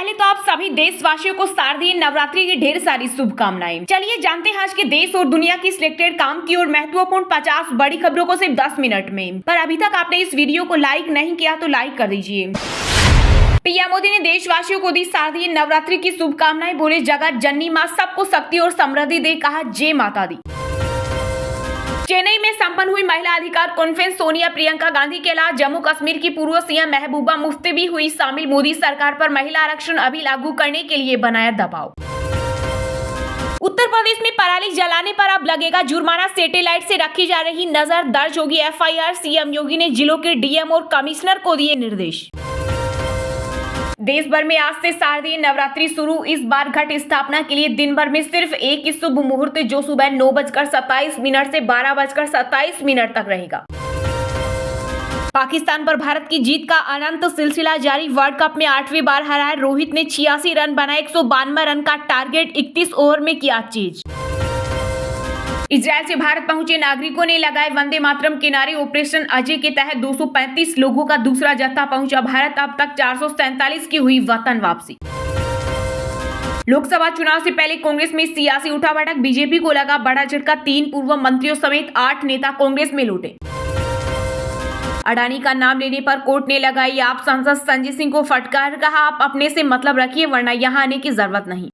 पहले तो आप सभी देशवासियों को शारदीय नवरात्रि की ढेर सारी शुभकामनाएं। चलिए जानते हैं आज के देश और दुनिया की सिलेक्टेड काम की और महत्वपूर्ण 50 बड़ी खबरों को सिर्फ 10 मिनट में। पर अभी तक आपने इस वीडियो को लाइक नहीं किया तो लाइक कर दीजिए। पीएम मोदी ने देशवासियों को दी शारदीय नवरात्रि की शुभकामनाएं। बोले जगत जननी मां सबको शक्ति और समृद्धि दे, कहा जय माता दी। चेन्नई में संपन्न हुई महिला अधिकार कॉन्फ्रेंस। सोनिया प्रियंका गांधी के अलावा जम्मू कश्मीर की पूर्व सीएम महबूबा मुफ्ती भी हुई शामिल। मोदी सरकार पर महिला आरक्षण अभी लागू करने के लिए बनाया दबाव। उत्तर प्रदेश में पराली जलाने पर अब लगेगा जुर्माना। सैटेलाइट से रखी जा रही नजर, दर्ज होगी एफआईआर। सीएम योगी ने जिलों के डीएम और कमिश्नर को दिए निर्देश। देश भर में आज से शारदीय नवरात्रि शुरू। इस बार घट स्थापना के लिए दिन भर में सिर्फ एक ही शुभ मुहूर्त, जो सुबह 9:27 से 12:27 तक रहेगा। पाकिस्तान पर भारत की जीत का अनंत सिलसिला जारी। वर्ल्ड कप में 8वीं बार हराए रोहित ने 86 रन बनाए। 192 रन का टारगेट 31 ओवर में किया चेज। इजरायल से भारत पहुंचे नागरिकों ने लगाए वंदे मातरम के नारे। ऑपरेशन अजय के तहत 235 लोगों का दूसरा जत्था पहुंचा भारत। अब तक 447 की हुई वतन वापसी। लोकसभा चुनाव से पहले कांग्रेस में सियासी उठापटक। बीजेपी को लगा बड़ा झटका। 3 पूर्व मंत्रियों समेत 8 नेता कांग्रेस में लौटे। अडानी का नाम लेने पर कोर्ट ने लगाई आप सांसद संजय सिंह को फटकार। कहा आप अपने से मतलब रखिए, वरना यहां आने की जरूरत नहीं।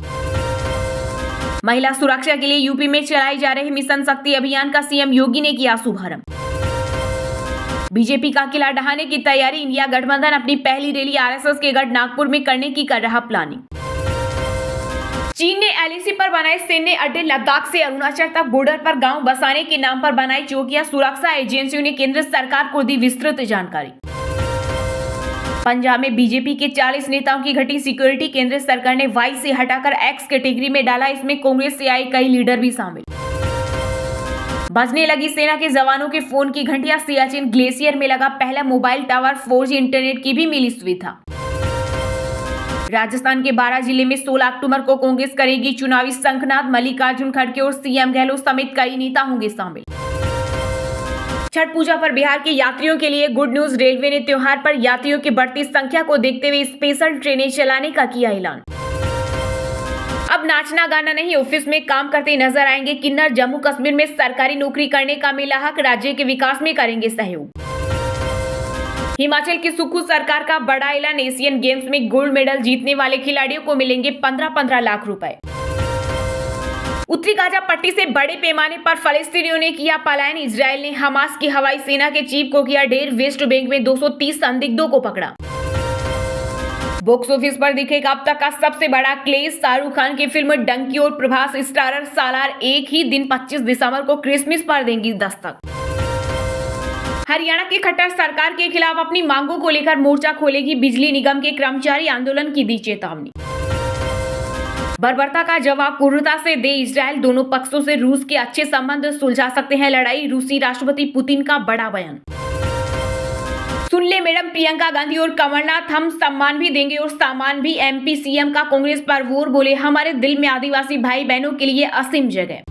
महिला सुरक्षा के लिए यूपी में चलाए जा रहे मिशन शक्ति अभियान का सीएम योगी ने किया शुभारंभ। बीजेपी का किला ढहाने की तैयारी। इंडिया गठबंधन अपनी पहली रैली आरएसएस के गढ़ नागपुर में करने की कर रहा प्लानिंग। चीन ने एलएसी पर बनाए सैन्य अड्डे। लद्दाख से अरुणाचल तक बॉर्डर पर गांव बसाने के नाम पर बनाई चौकियां। सुरक्षा एजेंसियों ने केंद्र सरकार को दी विस्तृत जानकारी। पंजाब में बीजेपी के 40 नेताओं की घटी सिक्योरिटी। केंद्र सरकार ने वाई से हटाकर एक्स कैटेगरी में डाला। इसमें कांग्रेस से आए कई लीडर भी शामिल। बजने लगी सेना के जवानों के फोन की घंटियां। सियाचिन ग्लेशियर में लगा पहला मोबाइल टावर। 4G इंटरनेट की भी मिली सुविधा। राजस्थान के 12 जिले में 16 अक्टूबर को कांग्रेस करेगी चुनावी शंखनाद। मल्लिकार्जुन खड़गे और सीएम गहलोत समेत कई नेता होंगे शामिल। छठ पूजा पर बिहार के यात्रियों के लिए गुड न्यूज। रेलवे ने त्योहार पर यात्रियों की बढ़ती संख्या को देखते हुए स्पेशल ट्रेनें चलाने का किया ऐलान। अब नाचना गाना नहीं, ऑफिस में काम करते नजर आएंगे किन्नर। जम्मू कश्मीर में सरकारी नौकरी करने का मिला हक। राज्य के विकास में करेंगे सहयोग। हिमाचल की सुक्खू सरकार का बड़ा ऐलान। एशियन गेम्स में गोल्ड मेडल जीतने वाले खिलाड़ियों को मिलेंगे 15-15 लाख रुपए। उत्तरी गाजा पट्टी से बड़े पैमाने पर फलस्तीनियों ने किया पलायन। इजरायल ने हमास की हवाई सेना के चीफ को किया ढेर। वेस्ट बैंक में 230 संदिग्धों को पकड़ा। बॉक्स ऑफिस पर दिखेगा अब तक का सबसे बड़ा क्लेश। शाहरुख खान की फिल्म डंकी और प्रभास स्टारर सालार एक ही दिन 25 दिसंबर को क्रिसमस पर देंगी दस्तक। हरियाणा की खट्टर सरकार के खिलाफ अपनी मांगों को लेकर मोर्चा खोलेगी बिजली निगम के कर्मचारी। आंदोलन की दी चेतावनी। बर्बरता का जवाब क्रूरता से दे इजरायल। दोनों पक्षों से रूस के अच्छे संबंध सुलझा सकते हैं लड़ाई। रूसी राष्ट्रपति पुतिन का बड़ा बयान। सुन ले मैडम प्रियंका गांधी और कमलनाथ, हम सम्मान भी देंगे और सामान भी। एमपी सीएम का कांग्रेस पर वोर। बोले हमारे दिल में आदिवासी भाई बहनों के लिए असीम जगह।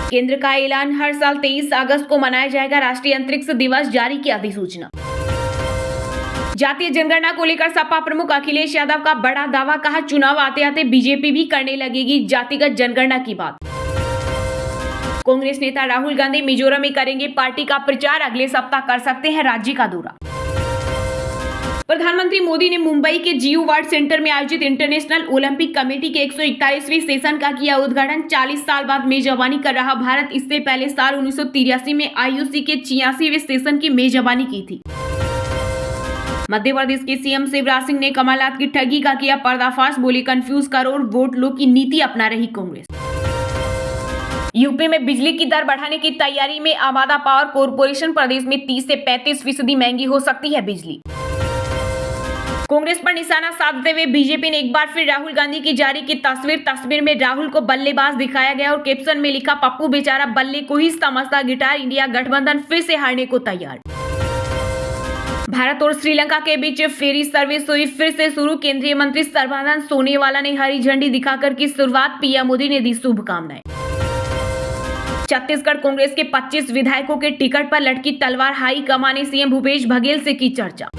केंद्र का ऐलान, हर साल 23 अगस्त को मनाया जाएगा राष्ट्रीय अंतरिक्ष दिवस। जारी की अधिसूचना। जातीय जनगणना को लेकर सपा प्रमुख अखिलेश यादव का बड़ा दावा। कहा चुनाव आते आते बीजेपी भी करने लगेगी जातिगत जनगणना की बात। कांग्रेस नेता राहुल गांधी मिजोरम में करेंगे पार्टी का प्रचार। अगले सप्ताह कर सकते हैं राज्य का दौरा। प्रधानमंत्री मोदी ने मुंबई के जियो वर्ल्ड सेंटर में आयोजित इंटरनेशनल ओलंपिक कमेटी के 141वीं सेशन का किया उद्घाटन। 40 साल बाद मेजबानी कर रहा भारत। इससे पहले साल 1983 में आईओसी के 86वें सेशन की मेजबानी की थी। मध्य प्रदेश के सीएम शिवराज सिंह ने कमलनाथ की ठगी का किया पर्दाफाश। बोले कंफ्यूज करो और वोट लो की नीति अपना रही कांग्रेस। यूपी में बिजली की दर बढ़ाने की तैयारी में अमादा पावर कॉर्पोरेशन। प्रदेश में 30 से 35% महंगी हो सकती है बिजली। कांग्रेस पर निशाना साधते हुए बीजेपी ने एक बार फिर राहुल गांधी की जारी की तस्वीर में राहुल को बल्लेबाज दिखाया गया और कैप्शन में लिखा पप्पू बेचारा बल्ले को ही समझता गिटार। इंडिया गठबंधन फिर से हारने को तैयार। भारत और श्रीलंका के बीच फेरी सर्विस हुई फिर से शुरू। केंद्रीय मंत्री सर्बानंद सोनोवाल ने हरी झंडी दिखाकर की शुरुआत। पीएम मोदी ने दी शुभकामनाएं। छत्तीसगढ़ कांग्रेस के 25 विधायकों के टिकट पर लटकी तलवार। हाई कमान ने सीएम भूपेश बघेल से की चर्चा।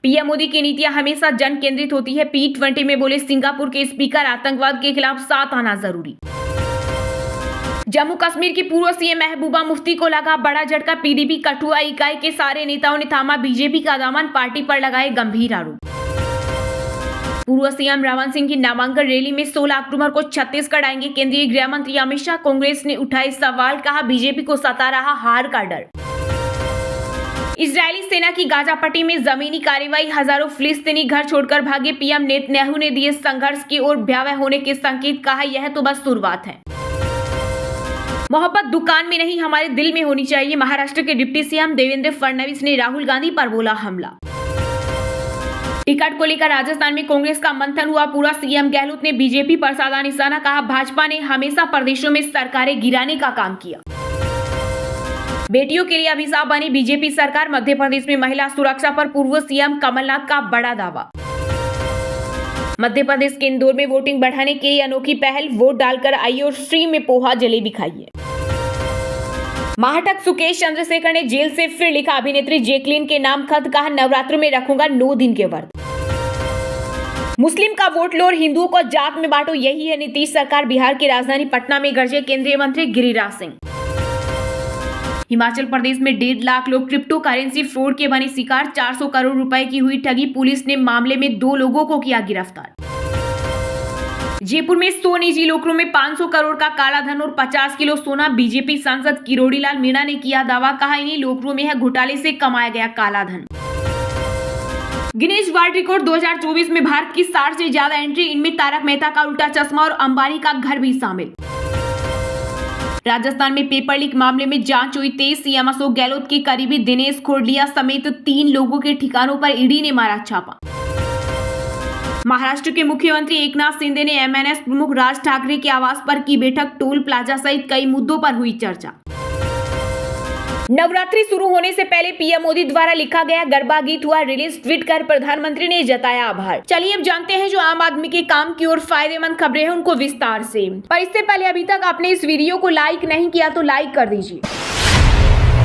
पीएम मोदी की नीतियां हमेशा जन केंद्रित होती है। P20 में बोले सिंगापुर के स्पीकर, आतंकवाद के खिलाफ साथ आना जरूरी। जम्मू कश्मीर की पूर्व सीएम महबूबा मुफ्ती को लगा बड़ा झटका। पीडीपी कठुआ इकाई के सारे नेताओं ने थामा बीजेपी का दामन, पार्टी पर लगाए गंभीर आरोप। पूर्व सीएम रमन सिंह की नामांकन रैली में 16 अक्टूबर को छत्तीसगढ़ आएंगे केंद्रीय गृह मंत्री अमित शाह। कांग्रेस ने उठाए सवाल, कहा बीजेपी को सता रहा हार का डर। इजरायली सेना की गाजा पट्टी में जमीनी कार्रवाई, हजारों फिलिस्तीनी घर छोड़कर भागे। पीएम नेतन्याहू ने दिए संघर्ष की ओर भयावह होने के संकेत, कहा यह तो बस शुरुआत है। मोहब्बत दुकान में नहीं, हमारे दिल में होनी चाहिए। महाराष्ट्र के डिप्टी सीएम देवेंद्र फडणवीस ने राहुल गांधी पर बोला हमला। टिकट को लेकर राजस्थान में कांग्रेस का मंथन हुआ पूरा। सीएम गहलोत ने बीजेपी पर साधा निशाना, कहा भाजपा ने हमेशा प्रदेशों में सरकारें गिराने का काम किया। बेटियों के लिए अभिशाप बनी बीजेपी सरकार। मध्य प्रदेश में महिला सुरक्षा पर पूर्व सीएम कमलनाथ का बड़ा दावा। मध्य प्रदेश के इंदौर में वोटिंग बढ़ाने के लिए अनोखी पहल, वोट डालकर आइए और फ्री में पोहा जलेबी खाइए। महाटक सुकेश चंद्रशेखर ने जेल से फिर लिखा अभिनेत्री जैकलीन के नाम खत, कहा नवरात्र में रखूंगा 9 दिन के व्रत। मुस्लिम का वोट लो और हिंदुओं को जात में बांटो, यही है नीतीश सरकार। बिहार की राजधानी पटना में गरजे केंद्रीय मंत्री गिरिराज सिंह। हिमाचल प्रदेश में 1.5 लाख लोग क्रिप्टो करेंसी फ्रॉड के बने शिकार। 400 करोड़ रुपए की हुई ठगी। पुलिस ने मामले में 2 लोगों को किया गिरफ्तार। जयपुर में 100 निजी लोकरों में 500 करोड़ का काला धन और 50 किलो सोना। बीजेपी सांसद किरोड़ी लाल मीणा ने किया दावा, कहा इन्हीं लोकरों में है घोटाले से कमाया गया काला धन। गिनीज वर्ल्ड रिकॉर्ड 2024 में भारत की 60 से ज्यादा एंट्री, इनमें तारक मेहता का उल्टा चश्मा और अंबानी का घर भी शामिल। राजस्थान में पेपर लीक मामले में जांच हुई तेज। सीएम अशोक गहलोत के करीबी दिनेश खोड़लिया समेत 3 लोगों के ठिकानों पर ईडी ने मारा छापा। महाराष्ट्र के मुख्यमंत्री एकनाथ शिंदे ने एमएनएस प्रमुख राज ठाकरे के आवास पर की बैठक। टोल प्लाजा सहित कई मुद्दों पर हुई चर्चा। नवरात्रि शुरू होने से पहले पीएम मोदी द्वारा लिखा गया गरबा गीत हुआ रिलीज। ट्वीट कर प्रधानमंत्री ने जताया आभार। चलिए अब जानते हैं जो आम आदमी के काम की और फायदेमंद खबरें हैं उनको विस्तार से। पर इससे पहले अभी तक आपने इस वीडियो को लाइक नहीं किया तो लाइक कर दीजिए।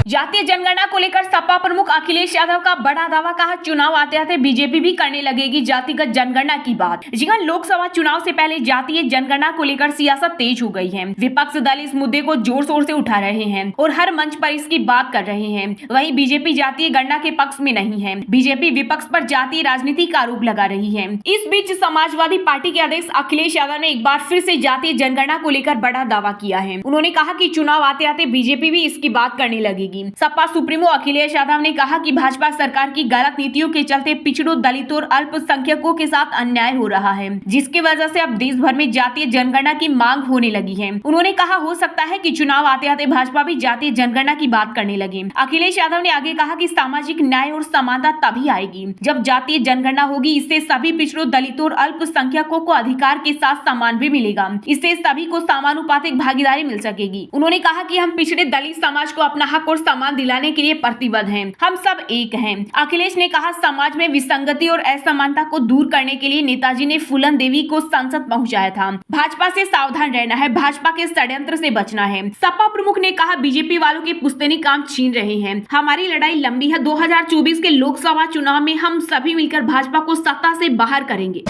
जातीय जनगणना को लेकर सपा प्रमुख अखिलेश यादव का बड़ा दावा, कहा चुनाव आते आते बीजेपी भी करने लगेगी जातिगत जनगणना की बात। जी हां, लोकसभा चुनाव से पहले जातीय जनगणना को लेकर सियासत तेज हो गई है। विपक्ष दल इस मुद्दे को जोर शोर से उठा रहे हैं और हर मंच पर इसकी बात कर रहे हैं। वहीं बीजेपी जातीय गणना के पक्ष में नहीं है। बीजेपी विपक्ष पर जातीय राजनीति का आरोप लगा रही है। इस बीच समाजवादी पार्टी के अध्यक्ष अखिलेश यादव ने एक बार फिर से जातीय जनगणना को लेकर बड़ा दावा किया है। उन्होंने कहा कि चुनाव आते आते बीजेपी भी इसकी बात करने लगेगी। सपा सुप्रीमो अखिलेश यादव ने कहा कि भाजपा सरकार की गलत नीतियों के चलते पिछड़ों, दलितों और अल्पसंख्यकों के साथ अन्याय हो रहा है, जिसकी वजह से अब देश भर में जातीय जनगणना की मांग होने लगी है। उन्होंने कहा हो सकता है कि चुनाव आते आते भाजपा भी जातीय जनगणना की बात करने लगे। अखिलेश यादव ने आगे कहा कि सामाजिक न्याय और समानता तभी आएगी जब जातीय जनगणना होगी। इससे सभी पिछड़ों, दलितों और अल्पसंख्यकों को अधिकार के साथ सम्मान भी मिलेगा। इससे सभी को समानुपातिक भागीदारी मिल सकेगी। उन्होंने कहा कि हम पिछड़े दलित समाज को अपना हक और सम्मान दिलाने के लिए प्रतिबद्ध हैं। हम सब एक हैं। अखिलेश ने कहा समाज में विसंगति और असमानता को दूर करने के लिए नेताजी ने फूलन देवी को संसद पहुंचाया था। भाजपा से सावधान रहना है, भाजपा के षड्यंत्र से बचना है। सपा प्रमुख ने कहा बीजेपी वालों के पुश्तैनी काम छीन रहे हैं। हमारी लड़ाई लंबी है। 2024 के लोकसभा चुनाव में हम सभी मिलकर भाजपा को सत्ता से बाहर करेंगे।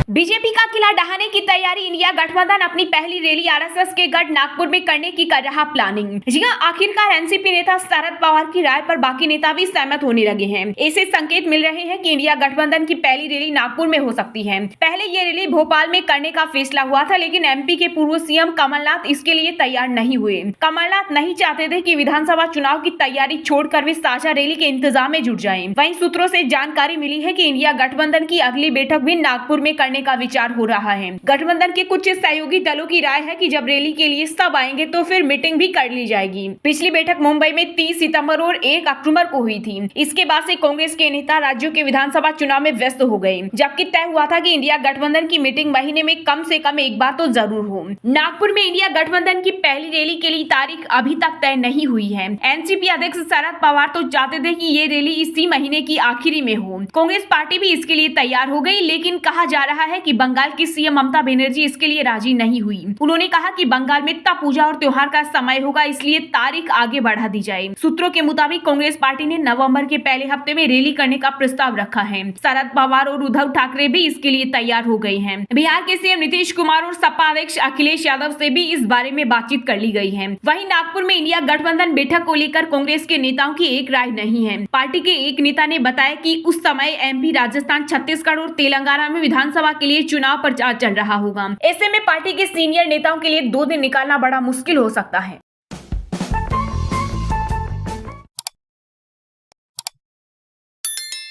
बीजेपी का किला ढहाने की तैयारी। इंडिया गठबंधन अपनी पहली रैली आरएसएस के गढ़ नागपुर में करने की कर रहा प्लानिंग। जी हां, आखिरकार एनसीपी नेता शरद पवार की राय पर बाकी नेता भी सहमत होने लगे हैं। ऐसे संकेत मिल रहे हैं कि इंडिया गठबंधन की पहली रैली नागपुर में हो सकती है। पहले ये रैली भोपाल में करने का फैसला हुआ था, लेकिन एमपी के पूर्व सीएम कमलनाथ इसके लिए तैयार नहीं हुए। कमलनाथ नहीं चाहते थे कि विधानसभा चुनाव की तैयारी छोड़कर वे साझा रैली के इंतजाम में जुट जाएं। वहीं सूत्रों से जानकारी मिली है कि इंडिया गठबंधन की अगली बैठक भी नागपुर में करने का विचार हो रहा है। गठबंधन के कुछ सहयोगी दलों की राय है कि जब रैली के लिए सब आएंगे तो फिर मीटिंग भी कर ली जाएगी। पिछली बैठक मुंबई में 30 सितंबर और 1 अक्टूबर को हुई थी। इसके बाद से कांग्रेस के नेता राज्यों के विधानसभा चुनाव में व्यस्त हो गए, जबकि तय हुआ था कि इंडिया गठबंधन की मीटिंग महीने में कम से कम एक बार तो जरूर हो। नागपुर में इंडिया गठबंधन की पहली रैली के लिए तारीख अभी तक तय नहीं हुई है। एनसीपी अध्यक्ष शरद पवार तो चाहते थे कि ये रैली इसी महीने की आखिरी में हो। कांग्रेस पार्टी भी इसके लिए तैयार हो गई, लेकिन कहा जा रहा है कि बंगाल की सीएम ममता बनर्जी इसके लिए राजी नहीं हुई। उन्होंने कहा कि बंगाल में तब पूजा और त्योहार का समय होगा, इसलिए तारीख आगे बढ़ा दी जाए। सूत्रों के मुताबिक कांग्रेस पार्टी ने नवंबर के पहले हफ्ते में रैली करने का प्रस्ताव रखा है। शरद पवार और उद्धव ठाकरे भी इसके लिए तैयार हो गए हैं। बिहार के सीएम नीतीश कुमार और सपा अध्यक्ष अखिलेश यादव से भी इस बारे में बातचीत कर ली गई है। वहीं नागपुर में इंडिया गठबंधन बैठक को लेकर कांग्रेस के नेताओं की एक राय नहीं है। पार्टी के एक नेता ने बताया कि उस समय एमपी, राजस्थान, छत्तीसगढ़ और तेलंगाना में विधानसभा के लिए चुनाव प्रचार चल रहा होगा। ऐसे में पार्टी के सीनियर नेताओं के लिए 2 दिन निकालना बड़ा मुश्किल हो सकता है।